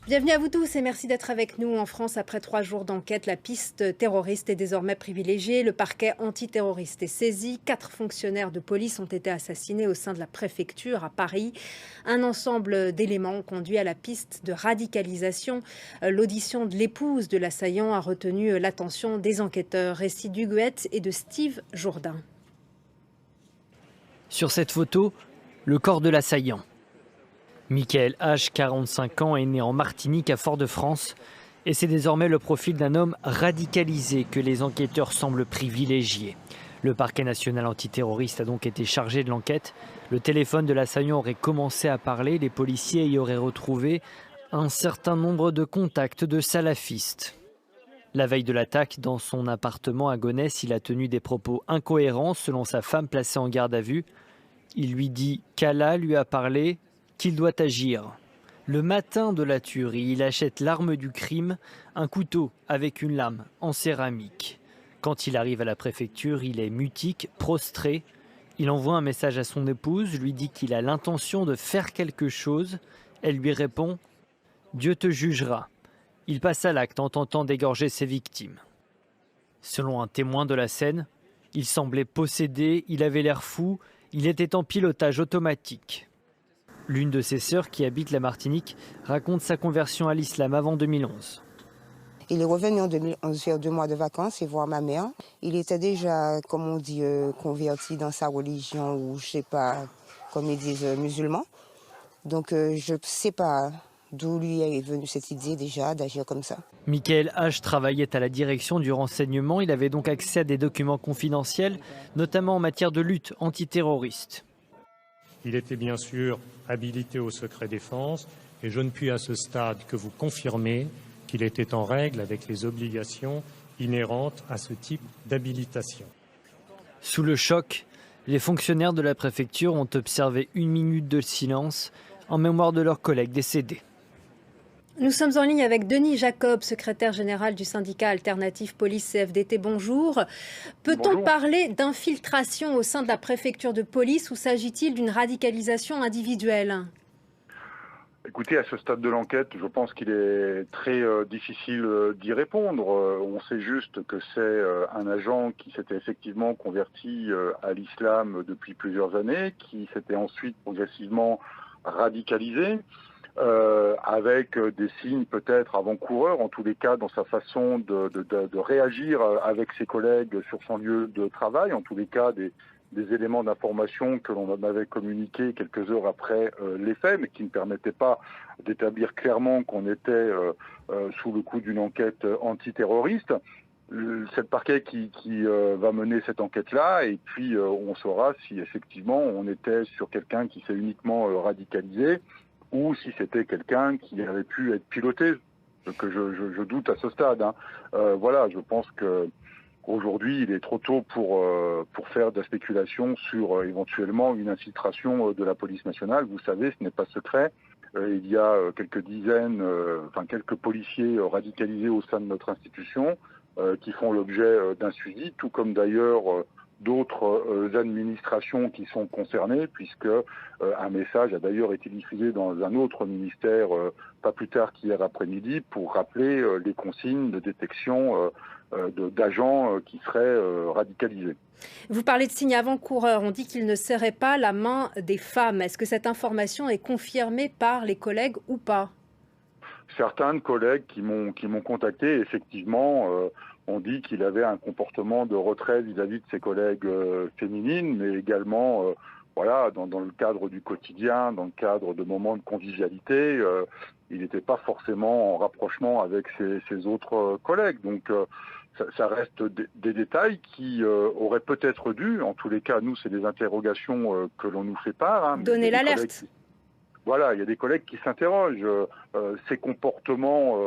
Bienvenue à vous tous et merci d'être avec nous. En France, après 3 jours d'enquête, la piste terroriste est désormais privilégiée. Le parquet antiterroriste est saisi. 4 fonctionnaires de police ont été assassinés au sein de la préfecture à Paris. Un ensemble d'éléments conduit à la piste de radicalisation. L'audition de l'épouse de l'assaillant a retenu l'attention des enquêteurs. Récit d'Huguette et de Steve Jourdain. Sur cette photo, le corps de l'assaillant. Michael H., 45 ans, est né en Martinique à Fort-de-France et c'est désormais le profil d'un homme radicalisé que les enquêteurs semblent privilégier. Le parquet national antiterroriste a donc été chargé de l'enquête. Le téléphone de l'assaillant aurait commencé à parler. Les policiers y auraient retrouvé un certain nombre de contacts de salafistes. La veille de l'attaque, dans son appartement à Gonesse, il a tenu des propos incohérents selon sa femme placée en garde à vue. Il lui dit qu'Allah lui a parlé, qu'il doit agir. Le matin de la tuerie, il achète l'arme du crime, un couteau avec une lame en céramique. Quand il arrive à la préfecture, il est mutique, prostré. Il envoie un message à son épouse, lui dit qu'il a l'intention de faire quelque chose. Elle lui répond « Dieu te jugera ». Il passe à l'acte en tentant d'égorger ses victimes. Selon un témoin de la scène, il semblait possédé, il avait l'air fou, il était en pilotage automatique. L'une de ses sœurs qui habite la Martinique raconte sa conversion à l'islam avant 2011. Il est revenu en 2011 faire 2 mois de vacances et voir ma mère. Il était déjà, comme on dit, converti dans sa religion ou je sais pas, comme ils disent, musulman. Donc je ne sais pas d'où lui est venue cette idée déjà d'agir comme ça. Michael H. travaillait à la direction du renseignement. Il avait donc accès à des documents confidentiels, notamment en matière de lutte antiterroriste. Il était bien sûr habilité au secret défense et je ne puis à ce stade que vous confirmer qu'il était en règle avec les obligations inhérentes à ce type d'habilitation. Sous le choc, les fonctionnaires de la préfecture ont observé 1 minute de silence en mémoire de leurs collègues décédés. Nous sommes en ligne avec Denis Jacob, secrétaire général du syndicat alternatif police CFDT. Bonjour. Peut-on parler d'infiltration au sein de la préfecture de police ou s'agit-il d'une radicalisation individuelle ? Écoutez, à ce stade de l'enquête, je pense qu'il est très difficile d'y répondre. On sait juste que c'est un agent qui s'était effectivement converti à l'islam depuis plusieurs années, qui s'était ensuite progressivement radicalisé. Avec des signes peut-être avant-coureurs, en tous les cas dans sa façon de réagir avec ses collègues sur son lieu de travail, en tous les cas des éléments d'information que l'on avait communiqués quelques heures après les faits, mais qui ne permettaient pas d'établir clairement qu'on était sous le coup d'une enquête antiterroriste. C'est le parquet qui va mener cette enquête-là, et puis on saura si effectivement on était sur quelqu'un qui s'est uniquement radicalisé, ou si c'était quelqu'un qui avait pu être piloté, que je doute à ce stade. Voilà, je pense qu'aujourd'hui, il est trop tôt pour faire de la spéculation sur éventuellement une infiltration de la police nationale. Vous savez, ce n'est pas secret. Il y a quelques dizaines, quelques policiers radicalisés au sein de notre institution qui font l'objet d'un suivi, tout comme d'ailleurs d'autres administrations qui sont concernées, puisque un message a d'ailleurs été diffusé dans un autre ministère pas plus tard qu'hier après-midi pour rappeler les consignes de détection d'agents qui seraient radicalisés. Vous parlez de signes avant-coureurs. On dit qu'il ne serrait pas la main des femmes. Est-ce que cette information est confirmée par les collègues ou pas ? Certains collègues qui m'ont contacté, effectivement, ont dit qu'il avait un comportement de retrait vis-à-vis de ses collègues féminines, mais également, dans le cadre du quotidien, dans le cadre de moments de convivialité, il n'était pas forcément en rapprochement avec ses autres collègues. Donc, ça reste des détails qui auraient peut-être dû, en tous les cas, nous, c'est des interrogations que l'on nous fait part. Donner l'alerte. Voilà, il y a des collègues qui s'interrogent. Ces comportements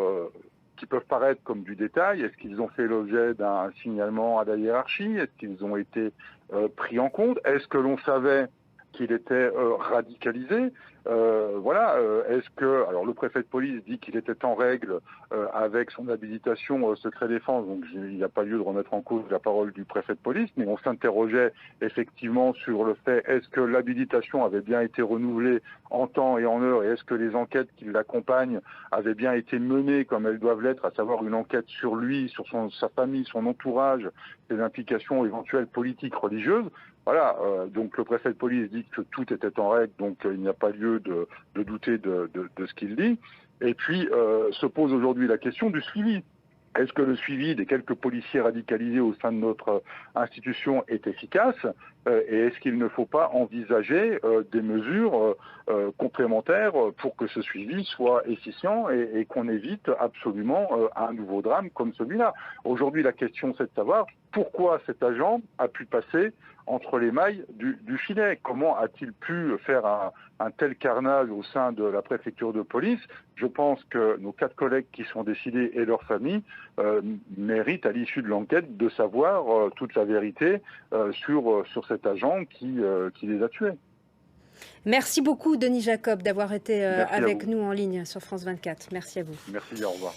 qui peuvent paraître comme du détail, est-ce qu'ils ont fait l'objet d'un signalement à la hiérarchie? Est-ce qu'ils ont été pris en compte? Est-ce que l'on savait qu'il était radicalisé. Voilà. Est-ce que, alors le préfet de police dit qu'il était en règle avec son habilitation secret défense, donc il n'y a pas lieu de remettre en cause la parole du préfet de police, mais on s'interrogeait effectivement sur le fait, est-ce que l'habilitation avait bien été renouvelée en temps et en heure, et est-ce que les enquêtes qui l'accompagnent avaient bien été menées comme elles doivent l'être, à savoir une enquête sur lui, sur sa famille, son entourage, ses implications éventuelles politiques, religieuses. Voilà, donc le préfet de police dit que tout était en règle, donc il n'y a pas lieu de douter de ce qu'il dit. Et puis se pose aujourd'hui la question du suivi. Est-ce que le suivi des quelques policiers radicalisés au sein de notre institution est efficace et est-ce qu'il ne faut pas envisager des mesures complémentaires pour que ce suivi soit efficient et qu'on évite absolument un nouveau drame comme celui-là? Aujourd'hui, la question, c'est de savoir pourquoi cet agent a pu passer entre les mailles du filet. Comment a-t-il pu faire un tel carnage au sein de la préfecture de police? Je pense que nos 4 collègues qui sont décédés et leurs familles méritent, à l'issue de l'enquête, de savoir toute la vérité sur cet agent qui les a tués. Merci beaucoup, Denis Jacob, d'avoir été Merci avec nous en ligne sur France 24. Merci à vous. Merci, au revoir.